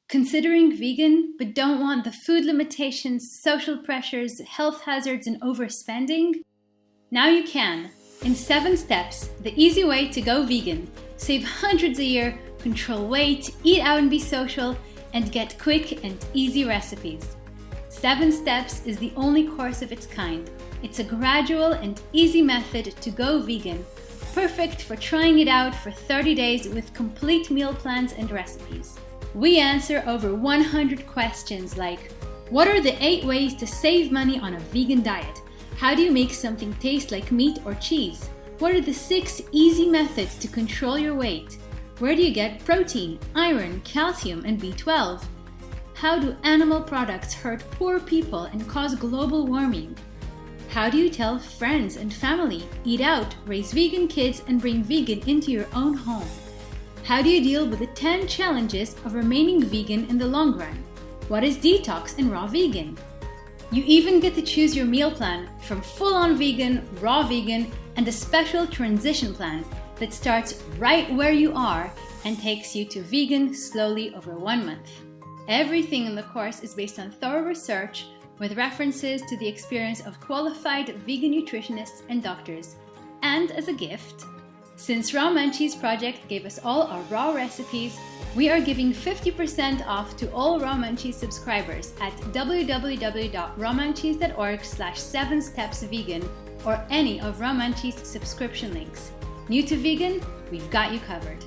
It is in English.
Considering vegan but don't want the food limitations, social pressures, health hazards, and overspending? Now you can. In 7 steps, the easy way to go vegan, save hundreds a year, control weight, eat out and be social, and get quick and easy recipes. 7 Steps is the only course of its kind. It's a gradual and easy method to go vegan, perfect for trying it out for 30 days with complete meal plans and recipes. We answer over 100 questions like, what are the 8 ways to save money on a vegan diet? How do you make something taste like meat or cheese? What are the 6 easy methods to control your weight? Where do you get protein, iron, calcium, and B12? How do animal products hurt poor people and cause global warming? How do you tell friends and family, eat out, raise vegan kids, and bring vegan into your own home? How do you deal with the 10 challenges of remaining vegan in the long run? What is detox and raw vegan? You even get to choose your meal plan from full-on vegan, raw vegan, and a special transition plan that starts right where you are and takes you to vegan slowly over 1 month. Everything in the course is based on thorough research with references to the experience of qualified vegan nutritionists and doctors. And as a gift, since RawMunchies project gave us all our raw recipes, we are giving 50% off to all RawMunchies subscribers at www.rawmunchies.org/7stepsvegan or any of RawMunchies subscription links. New to vegan? We've got you covered.